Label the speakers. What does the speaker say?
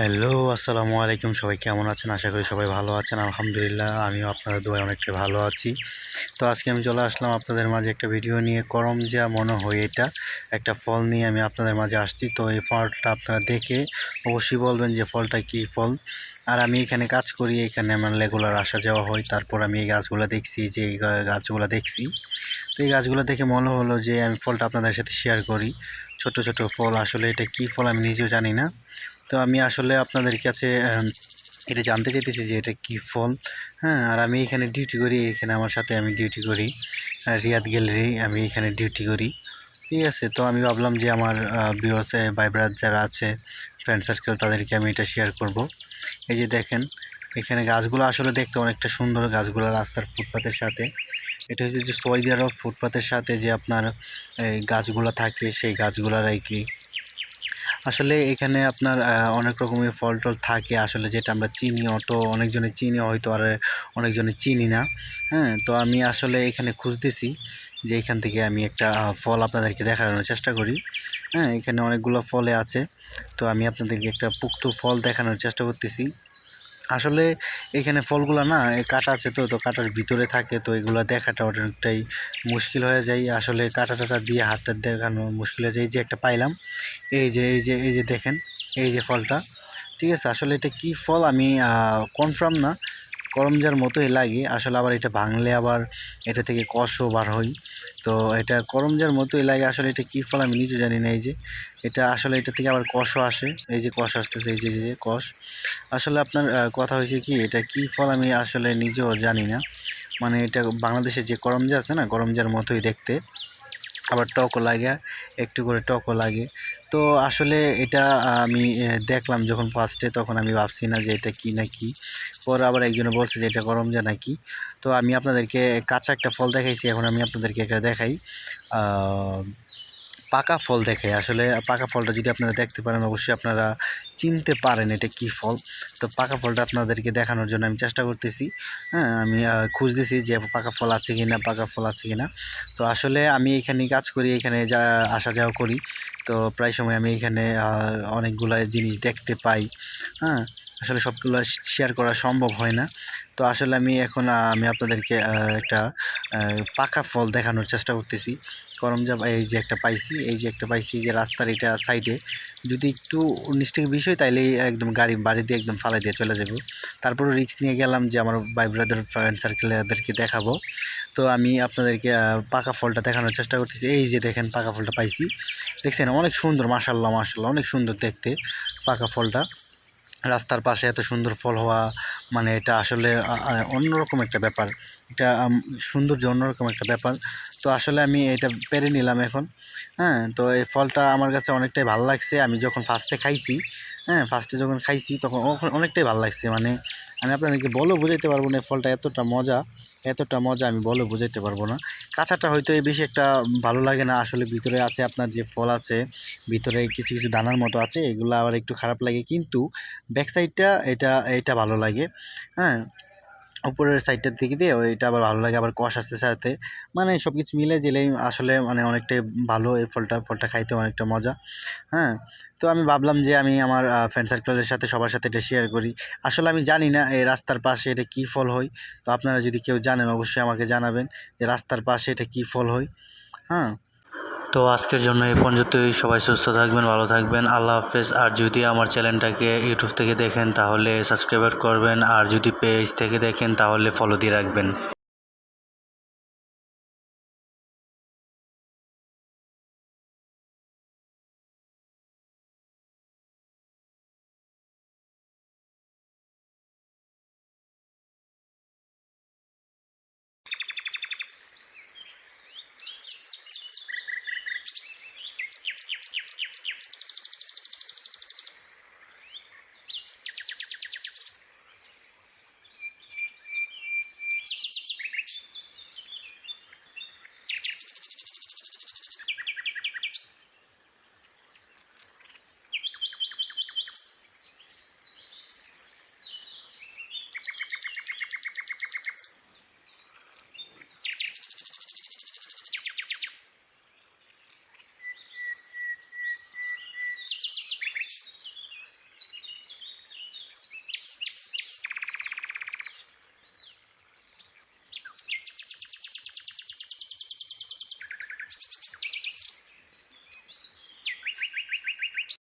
Speaker 1: Hello, আসসালামু আলাইকুম। সবাই কেমন আছেন? আশা করি সবাই ভালো আছেন। আলহামদুলিল্লাহ, আমিও আপনাদের দোয়ায় অনেকটা ভালো আছি। তো আজকে আমি চলে আসলাম আপনাদের মাঝে একটা ভিডিও নিয়ে। করমজা মনে হয় এটা একটা ফল নিয়ে আমি আপনাদের মাঝে আসছি। তো এই ফলটা আপনারা দেখে অবশ্যই বলবেন যে ফলটা কী ফল। আর আমি এখানে কাজ করি, এখানে আমার রেগুলার আসা যাওয়া হয়। তারপর আমি এই গাছগুলো দেখছি, যে এই গাছগুলো দেখছি। তো এই গাছগুলো দেখে মনে হলো যে আমি ফলটা আপনাদের সাথে শেয়ার করি। ছোট ছোট ফল, আসলে এটা কী ফল আমি নিজেও জানি না। তো আমি আসলে আপনাদের কাছে এটা জানতে চাইতেছি যে এটা কী ফল। হ্যাঁ, আর আমি এখানে ডিউটি করি, এখানে আমার সাথে আমি ডিউটি করি রিয়াদ গ্যালারি, আমি এখানে ডিউটি করি। ঠিক আছে, তো আমি ভাবলাম যে আমার ভিউয়ার্স ভাই ব্রাদার যারা আছে, ফ্রেন্ড সার্কেল, তাদেরকে আমি এটা শেয়ার করব। এই যে দেখেন, এখানে গাছগুলো আসলে দেখতে অনেকটা সুন্দর। গাছগুলো রাস্তার ফুটপাতের সাথে, এটা হচ্ছে যে সৌদি আরব ফুটপাতের সাথে যে আপনার এই গাছগুলো থাকে, সেই গাছগুলোর আর কি। আসলে এখানে আপনার অনেক রকমের ফল টল থাকে আসলে, যেটা আমরা চিনি, অনেকজনে চিনি হয়তো, আর অনেকজনে চিনি না। হ্যাঁ, তো আমি আসলে এখানে খুঁজতেছি যে এখান থেকে আমি একটা ফল আপনাদেরকে দেখানোর চেষ্টা করি। হ্যাঁ, এখানে অনেকগুলো ফলে আছে, তো আমি আপনাদেরকে একটা পুক্ত ফল দেখানোর চেষ্টা করতেছি। আসলে এখানে ফলগুলো না কাটা আছে, তো কাটার ভিতরে থাকে, তো এগুলো দেখাটা অনেকটাই মুশকিল হয়ে যায়। আসলে কাটা টাটা দিয়ে হাতটা দেখানো মুশকিল হয়ে যায়। এই যে একটা পাইলাম, এই যে দেখেন, এই যে ফলটা। ঠিক আছে, আসলে এটা কি ফল আমি কনফার্ম না। করমজার মতোই লাগে আসলে, আবার এটা ভাঙলে আবার এটা থেকে কষও বার হয়। তো এটা করমজার মতোই লাগে আসলে, এটা কী ফল আমি নিজে জানি না। এই যে এটা আসলে, এটা থেকে আবার কষও আসে, এই যে কষ আসতেছে, এই যে কষ। আসলে আপনার কথা হয়েছে কি, এটা কী ফল আমি আসলে নিজেও জানি না। মানে এটা বাংলাদেশে যে করমজা আছে না, করমজার মতোই দেখতে, আবার টকও লাগে, একটু করে টকও লাগে। তো আসলে এটা আমি দেখলাম যখন ফার্স্টে, তখন আমি ভাবছি না যে এটা কি না কি। পরে আবার একজনে বলছে যে এটা করমজা নাকি। তো আমি আপনাদেরকে কাঁচা একটা ফল দেখাইছি, এখন আমি আপনাদেরকে একটা দেখাই পাকা ফল দেখাই। আসলে পাকা ফলটা যদি আপনারা দেখতে পারেন, অবশ্যই আপনারা চিনতে পারেন এটা কি ফল। তো পাকা ফলটা আপনাদেরকে দেখানোর জন্য আমি চেষ্টা করতেছি। হ্যাঁ, আমি খুঁজতেছি যে পাকা ফল আছে কি না, পাকা ফল আছে কি না। তো আসলে আমি এখানে কাজ করি, এখানে যা আসা যাওয়া করি। তো প্রায় সময় আমি এখানে অনেকগুলো জিনিস দেখতে পাই। হ্যাঁ, আসলে সবগুলো শেয়ার করা সম্ভব হয় না। তো আসলে আমি এখন আমি আপনাদেরকে একটা পাকা ফল দেখানোর চেষ্টা করতেছি। করমজা এই যে একটা পাইছি, এই যে একটা পাইছি, এই যে রাস্তার এটা সাইডে। যদি একটু উনিশ টাকা বিষয়, তাইলে একদম গাড়ি বাড়ি দিয়ে একদম ফালাই দিয়ে চলে যাব। তারপরে রিস্ক নিয়ে গেলাম যে আমার ভাই ব্রাদার ফ্রেন্ড সার্কেলেরদেরকে দেখাবো। তো আমি আপনাদেরকে পাকা ফলটা দেখানোর চেষ্টা করতেছি। এই যে দেখেন, পাকা ফলটা পাইছি, দেখছেন অনেক সুন্দর, মাশাআল্লাহ মাশাআল্লাহ, অনেক সুন্দর দেখতে পাকা ফলটা। রাস্তার পাশে এত সুন্দর ফল হওয়া, মানে এটা আসলে অন্যরকম একটা ব্যাপার। এটা সৌন্দর্য অন্যরকম একটা ব্যাপার। তো আসলে আমি এটা পেরে নিলাম এখন। হ্যাঁ, তো এই ফলটা আমার কাছে অনেকটাই ভালো লাগছে। আমি যখন ফার্স্টে খাইছি, হ্যাঁ, ফার্স্টে যখন খাইছি তখন অনেকটাই ভালো লাগছে। মানে আমি আপনাদেরকে বলেও বোঝাইতে পারবো না, এই ফলটা এতটা মজা, এতটা মজা আমি বলেও বোঝাইতে পারবো না। কাঁচাটা হয়তো বেশি একটা ভালো লাগে না। আসলে ভিতরে আছে আপনার যে ফল আছে, ভিতরে কিছু কিছু দানার মতো আছে, এগুলো আবার একটু খারাপ লাগে, কিন্তু ব্যাক সাইডটা এটা ভালো লাগে। হ্যাঁ, উপরের সাইডটার দিকে দিয়ে ওইটা আবার ভালো লাগে, আবার কষ আসতে সাথে, মানে সব কিছু মিলে জেলেই আসলে মানে অনেকটাই ভালো। এই ফলটা খাইতে অনেকটা মজা। হ্যাঁ, তো আমি ভাবলাম যে আমি আমার ফ্রেন্ড সার্কেলের সাথে, সবার সাথে এটা শেয়ার করি। আসলে আমি জানি না এই রাস্তার পাশে এটা কী ফল হয়। তো আপনারা যদি কেউ জানেন, অবশ্যই আমাকে জানাবেন যে রাস্তার পাশে এটা কী ফল হয়। হ্যাঁ, তো আজকের জন্য এই পর্যন্তই। সবাই সুস্থ থাকবেন, ভালো থাকবেন, আল্লাহ হাফেজ। আর যদি আমার চ্যানেলটাকে ইউটিউব থেকে দেখেন তাহলে সাবস্ক্রাইব করবেন, আর যদি পেজ থেকে দেখেন তাহলে ফলো দিয়ে রাখবেন।